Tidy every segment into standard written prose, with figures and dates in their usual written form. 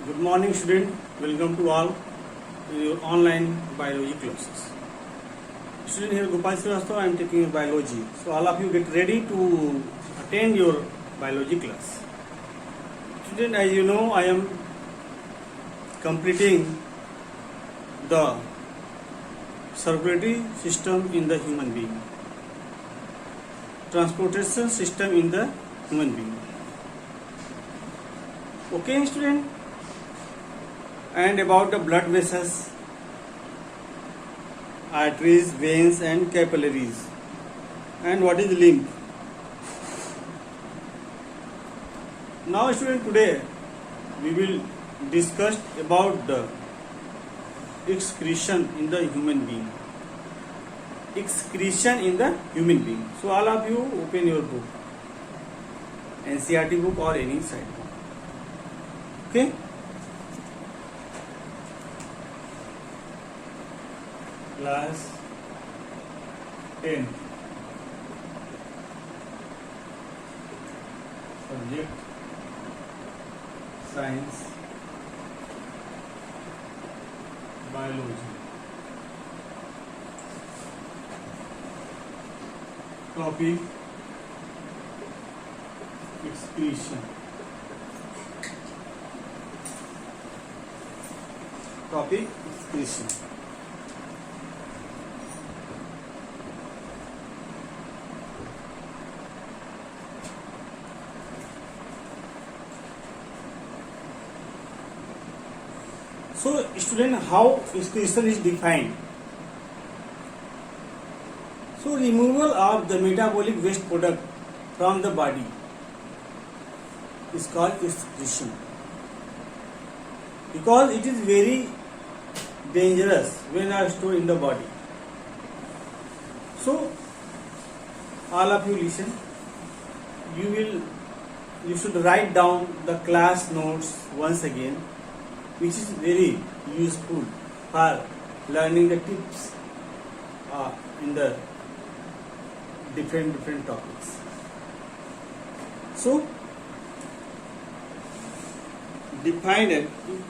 Good morning, student. Welcome to all in your online biology classes. Student, here Gopal Srivastava. I am taking biology. So all of you get ready to attend your biology class. Student, as you know, I am completing the circulatory system in the human being, transportation system in the human being. Okay, student. And about the blood vessels, arteries, veins and capillaries. And what is lymph? Now student, today we will discuss about the excretion in the human being. Excretion in the human being. So all of you open your book, NCERT book or any side book. Okay. Class 10. Subject Science, Biology. Topic excretion. Topic excretion. So, student, how excretion is defined? So, removal of the metabolic waste product from the body is called excretion, because it is very dangerous when are stored in the body. So, all of you listen. You should write down the class notes once again, which is very useful for learning the tips in the different topics. So,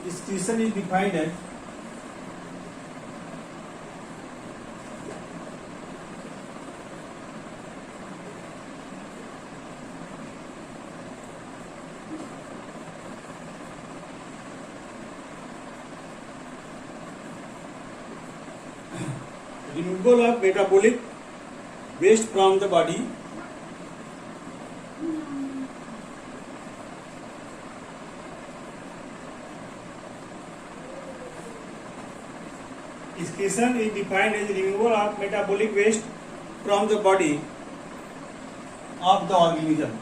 excretion is defined as removal of metabolic waste from the body excretion is defined as removal of metabolic waste from the body of the organism.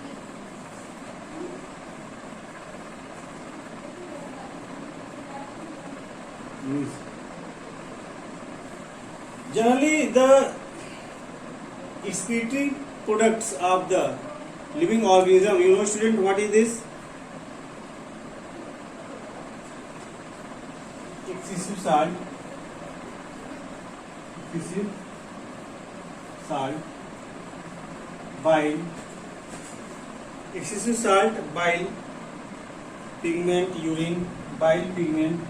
Generally, the excretory products of the living organism, you know, student, what is this? Excessive salt, bile, excessive salt, bile, pigment, urine, bile pigment,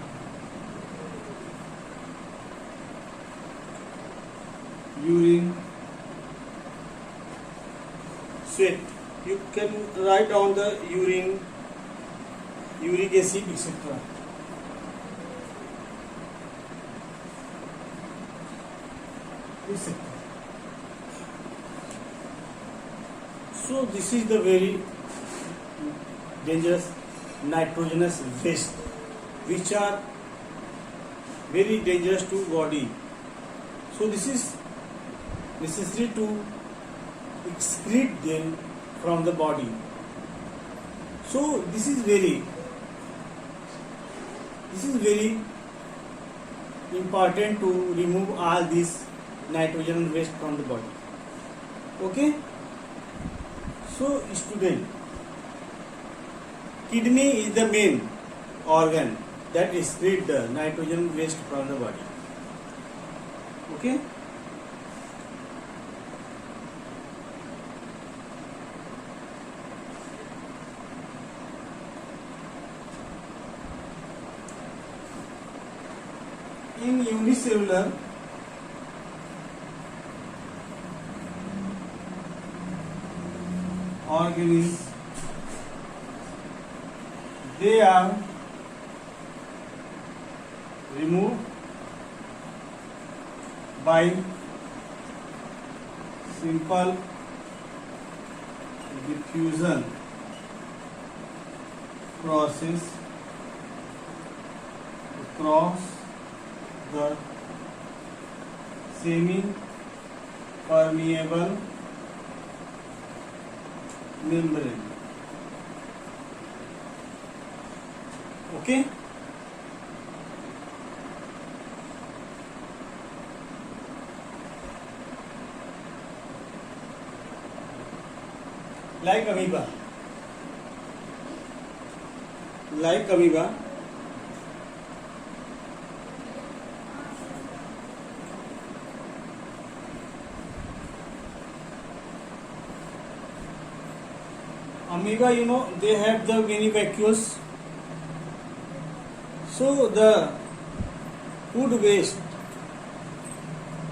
urine, sweat. You can write down the urine, uric acid, etc. So this is the very dangerous nitrogenous waste, which are very dangerous to body. So this is necessary to excrete them from the body. So this is very important to remove all these nitrogen waste from the body. Okay. So student, kidney is the main organ that excretes the nitrogen waste from the body. Okay. in unicellular organisms, they are removed by simple diffusion process across the semi-permeable membrane. Okay. Like amoeba. Like amoeba, amoeba, they have the many vacuoles. So the food waste,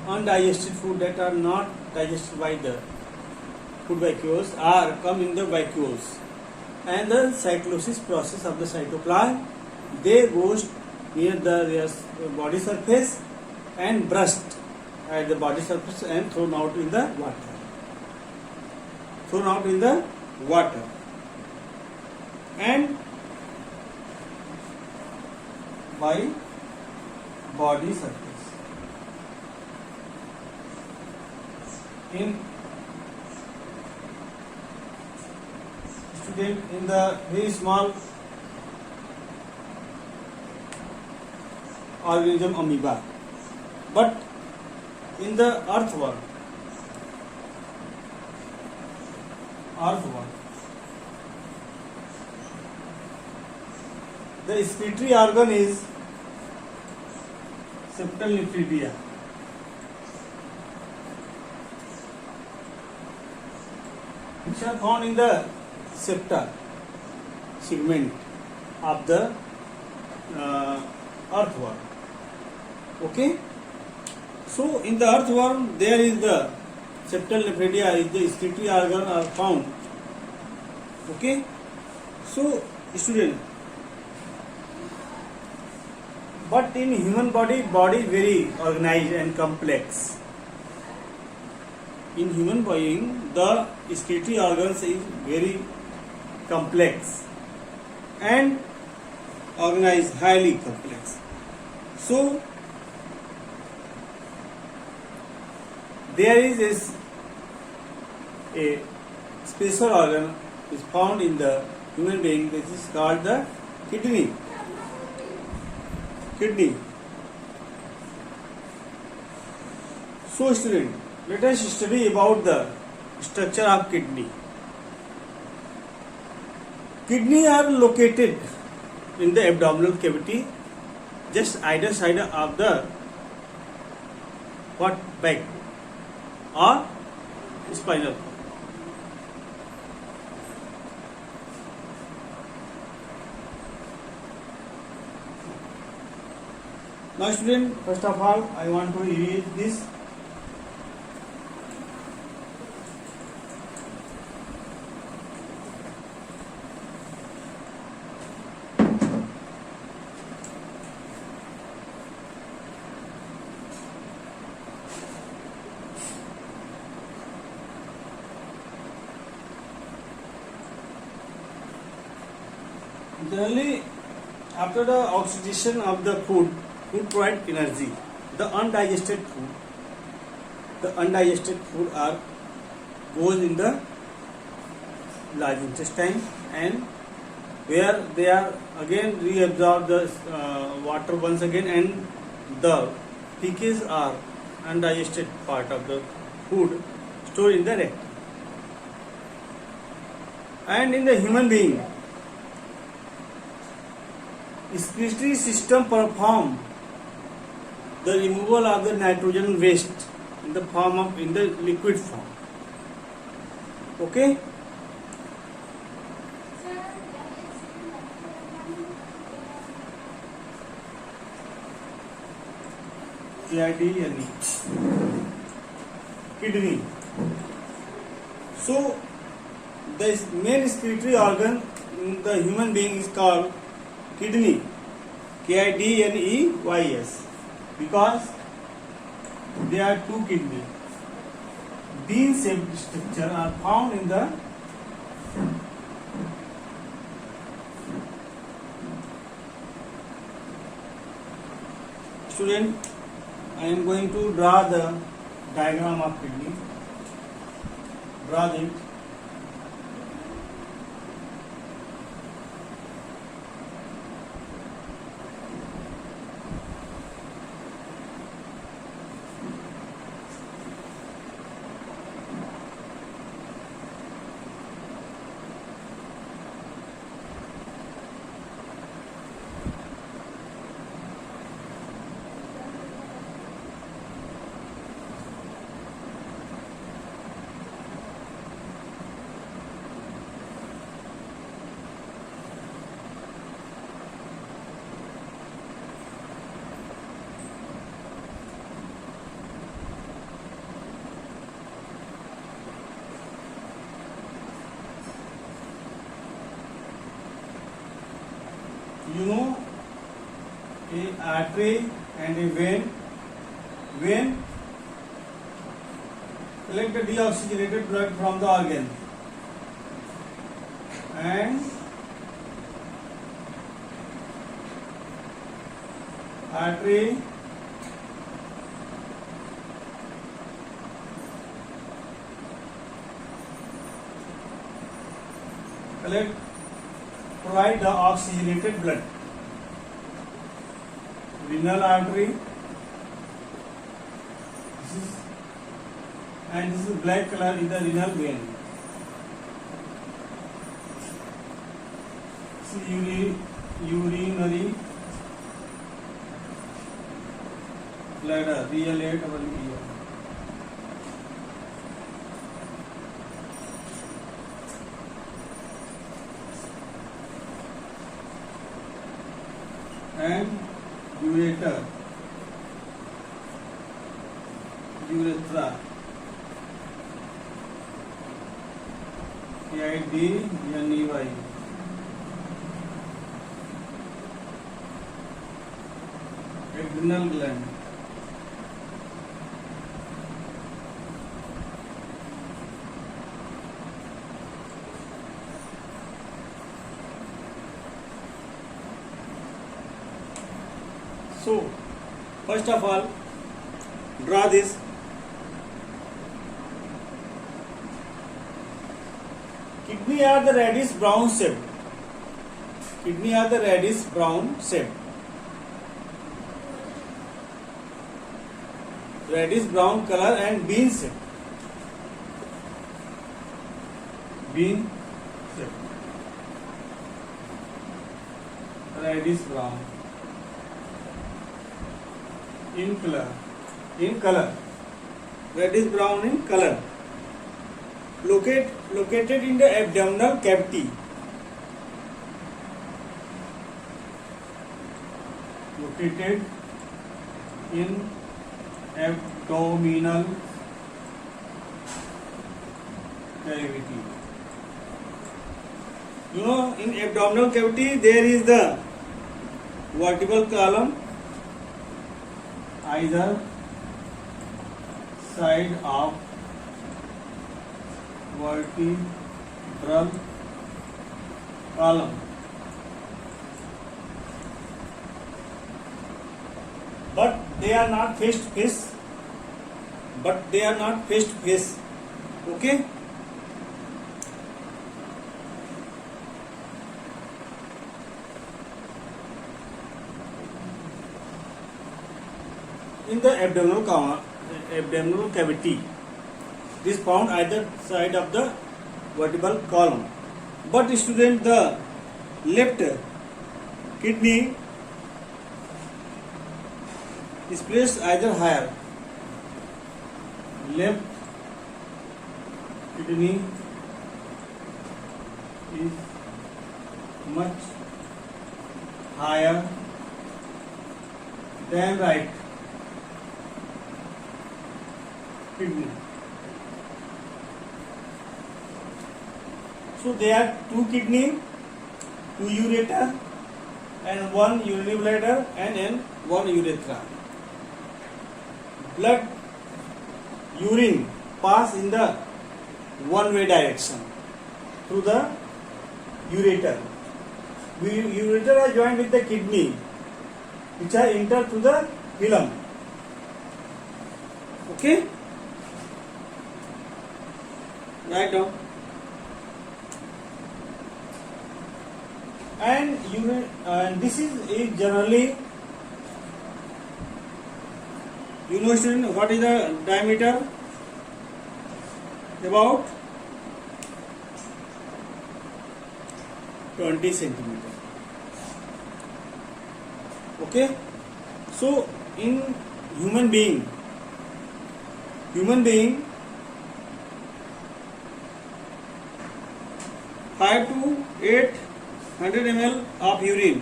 undigested food that are not digested by the food vacuoles are come in the vacuoles, and the cytolysis process of the cytoplasm, they goes near the body surface and burst at the body surface and thrown out in the water. Thrown out in the water. And by body surface. In the very small organism amoeba, but in the earthworm, the excretory organ is septal nephridia. Which are found in the septa segment of the earthworm. Okay. So in the earthworm there is the septal nephridia, is the excretory organ are found. Okay. So student, but in human body is very organized and complex. In human being, the excretory organs is very complex and organized, highly complex. So there is a special organ is found in the human being. This is called the kidney. So student, let us study about the structure of kidney. Kidney are located in the abdominal cavity, just either side of the back or spinal cord. Now student, first of all, I want to read this. Generally, after the oxidation of the food provide energy. The undigested food are goes in the large intestine, and where they are again reabsorb the water once again, and the feces are undigested part of the food stored in the rectum. And in the human being, excretory system perform the removal of the nitrogen waste in the liquid form. Okay. KIDNE, kidney. So the main excretory organ in the human being is called kidney, KIDNEYS, because there are two kidney. Bean-shaped structure are found in the student. I am going to draw the diagram of kidney. Draw it. You know, a artery and a vein. Vein collect the deoxygenated blood from the organ, and artery provide the oxygenated blood. Renal artery, this is black color in the renal vein. This is urinary bladder, BLAWDR. And urethra, KIDNEY. Adrenal gland. So, first of all, draw this. Kidney are the reddish brown shape. Kidney are the reddish brown shape. Reddish brown color and bean shape. Bean shape. Reddish brown. In color, reddish brown in color. Located in the abdominal cavity. Located in abdominal cavity. You know, in abdominal cavity there is the vertebral column, either side of vertebral column. But they are not face to face. Okay? In the abdominal cavity, this found either side of the vertebral column. But student, the left kidney is placed either higher. Left kidney is much higher than right. kidney. So there are two kidney, two ureter, and one urinary bladder and one urethra. Blood, urine pass in the one-way direction through the ureter. Ureter are joined with the kidney, which are entered through the hilum. Okay? Write down. And this is generally, you know student, what is the diameter? About 20 centimeter. Okay, so in human being 5 to 800 ml of urine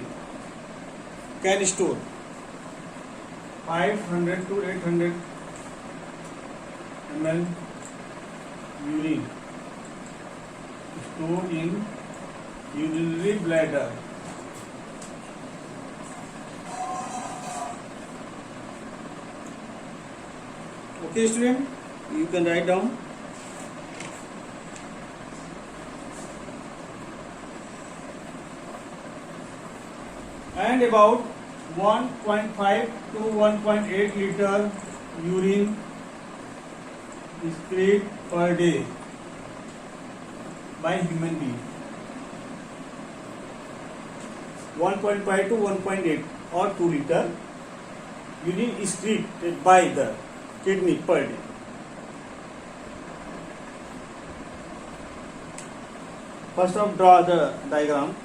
can store. 500 to 800 ml urine stored in urinary bladder. Okay student, you can write down. And about 1.5 to 1.8 liter urine is excreted per day by human being. 1.5 to 1.8 or 2 liter urine is excreted by the kidney per day. First off, draw the diagram.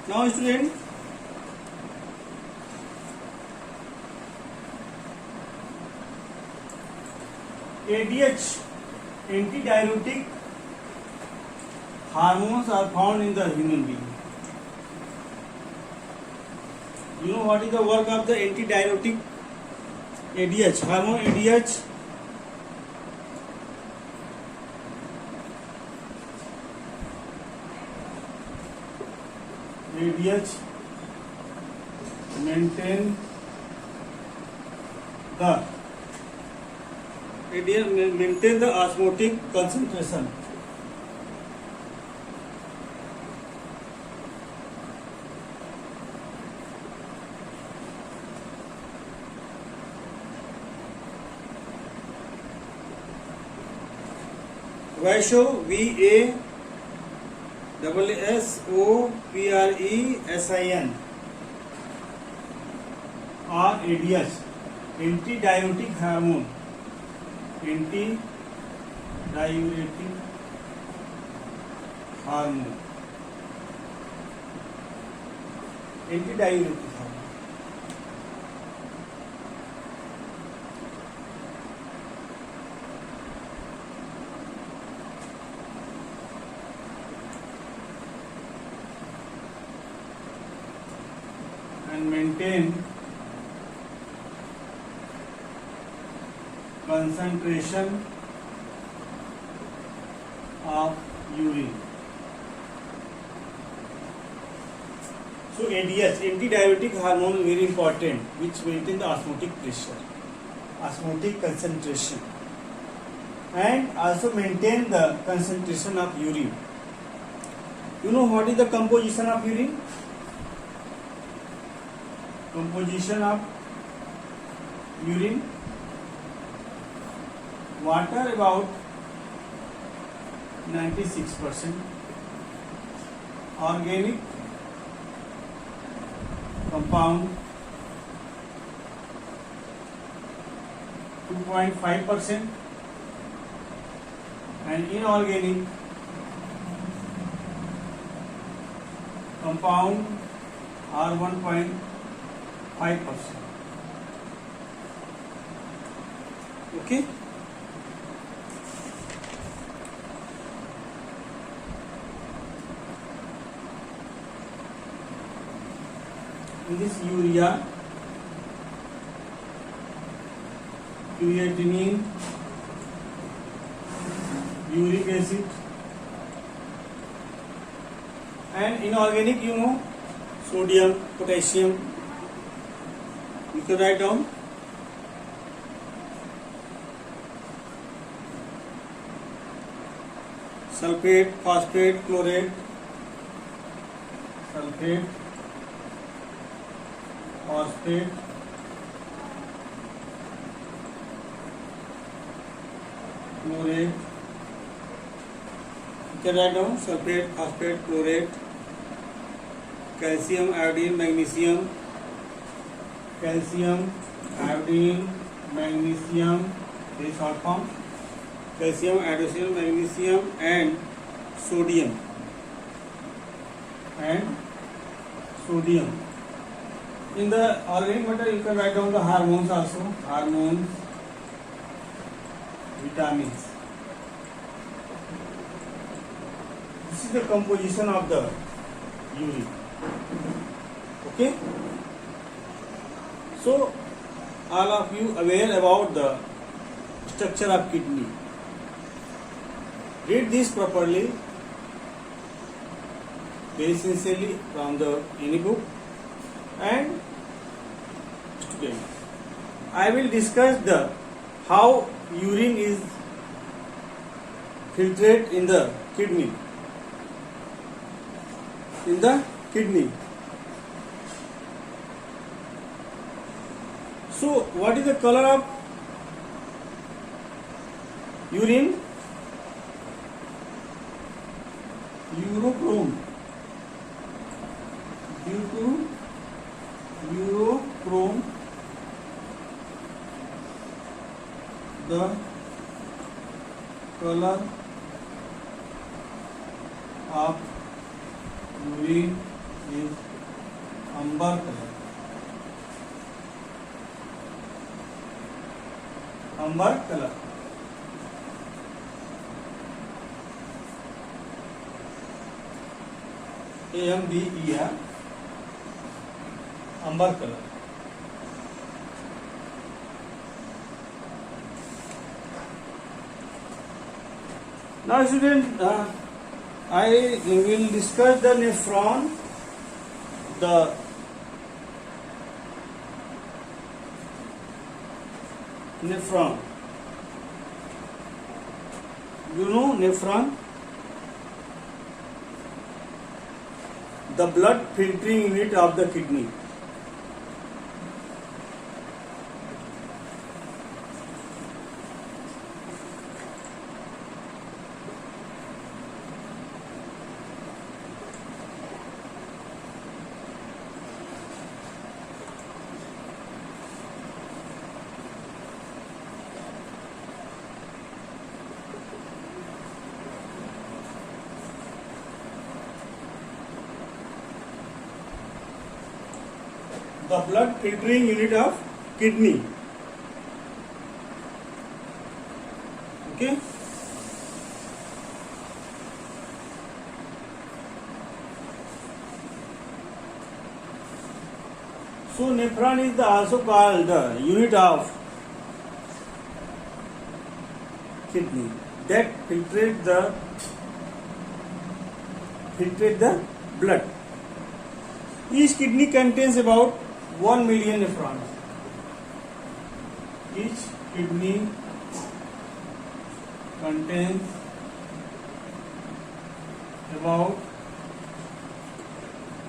Now student, ADH, antidiuretic hormones are found in the human being. You know what is the work of the antidiuretic? ADH, hormone ADH. ADH maintain the osmotic concentration. VASOPRESIN or ADH, antidiuretic hormone, antidiuretic hormone. And maintain concentration of urine. So ADH, antidiuretic hormone, is very important, which maintain the osmotic pressure, osmotic concentration, and also maintain the concentration of urine. You know what is the composition of urine? Composition of urine: water about 96%, organic compound 2.5%, and inorganic compound are 1.5%. Okay. In this urea, creatinine, uric acid, and inorganic, you know, sodium, potassium. You can write down. Sulfate, phosphate, chlorate, sulfate, phosphate, chlorate. You can write down sulfate, phosphate, chlorate, calcium, iodine, magnesium, calcium, iodine, magnesium, this is short form. Calcium, iodine, magnesium, and sodium. In the organic matter, you can write down the hormones also. Hormones, vitamins. This is the composition of the urine. Okay. So, all of you aware about the structure of kidney. Read this properly, very sincerely from the any book. And student, I will discuss the how urine is filtrate in the kidney. So, what is the color of urine? Urochrome. Due to urochrome, the color of urine is amber color. Amber color. AMBER, amber color. Now, student, I will discuss the nephron. The nephron. You know nephron? The blood filtering unit of the kidney. The blood filtering unit of kidney. Okay. So nephron is also called the unit of kidney that filtrate the blood. Each kidney contains about 1 million nephrons. Each kidney contains about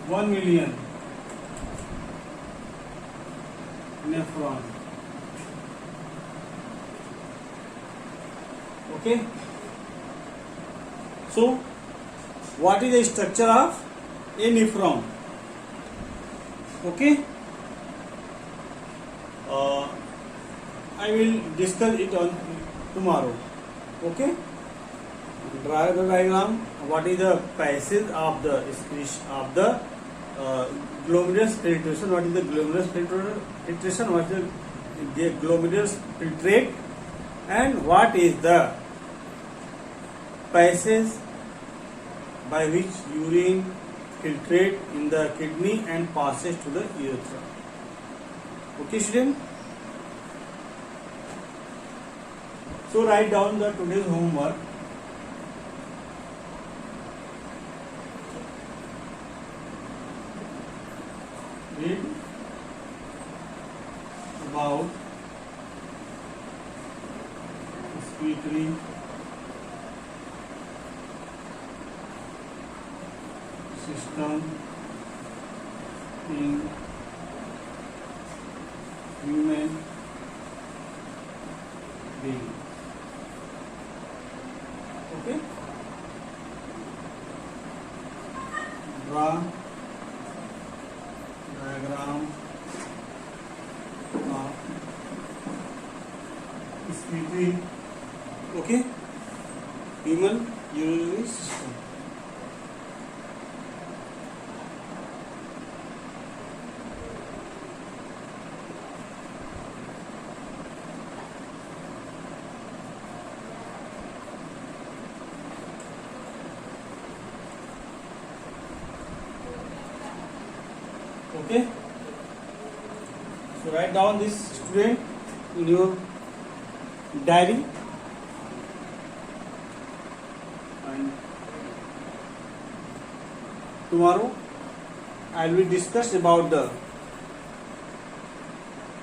1 million nephron. Okay. So, what is the structure of a nephron? Okay. I will discuss it on tomorrow. Okay. Draw the diagram. What is the passage of the glomerulus filtration? What is the glomerulus filtration? What is the glomerulus filtrate? And what is the passage by which urine filtrate in the kidney and passes to the urethra? Okay, student. So write down the today's homework. Read about respiratory system in human being. Okay. Draw diagram of respiratory, okay, human urinary system. Okay. So write down this, student, in your diary, and tomorrow I will discuss about the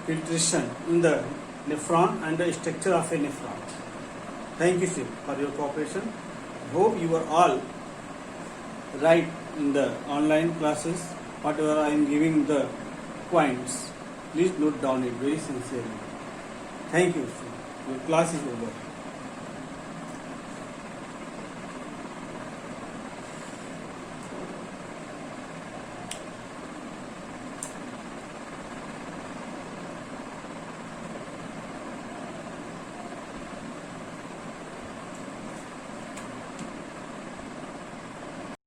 filtration in the nephron and the structure of a nephron. Thank you, sir, for your cooperation. Hope you are all right in the online classes. Whatever I am giving the points, please note down it very sincerely. Thank you, sir. Your class is over.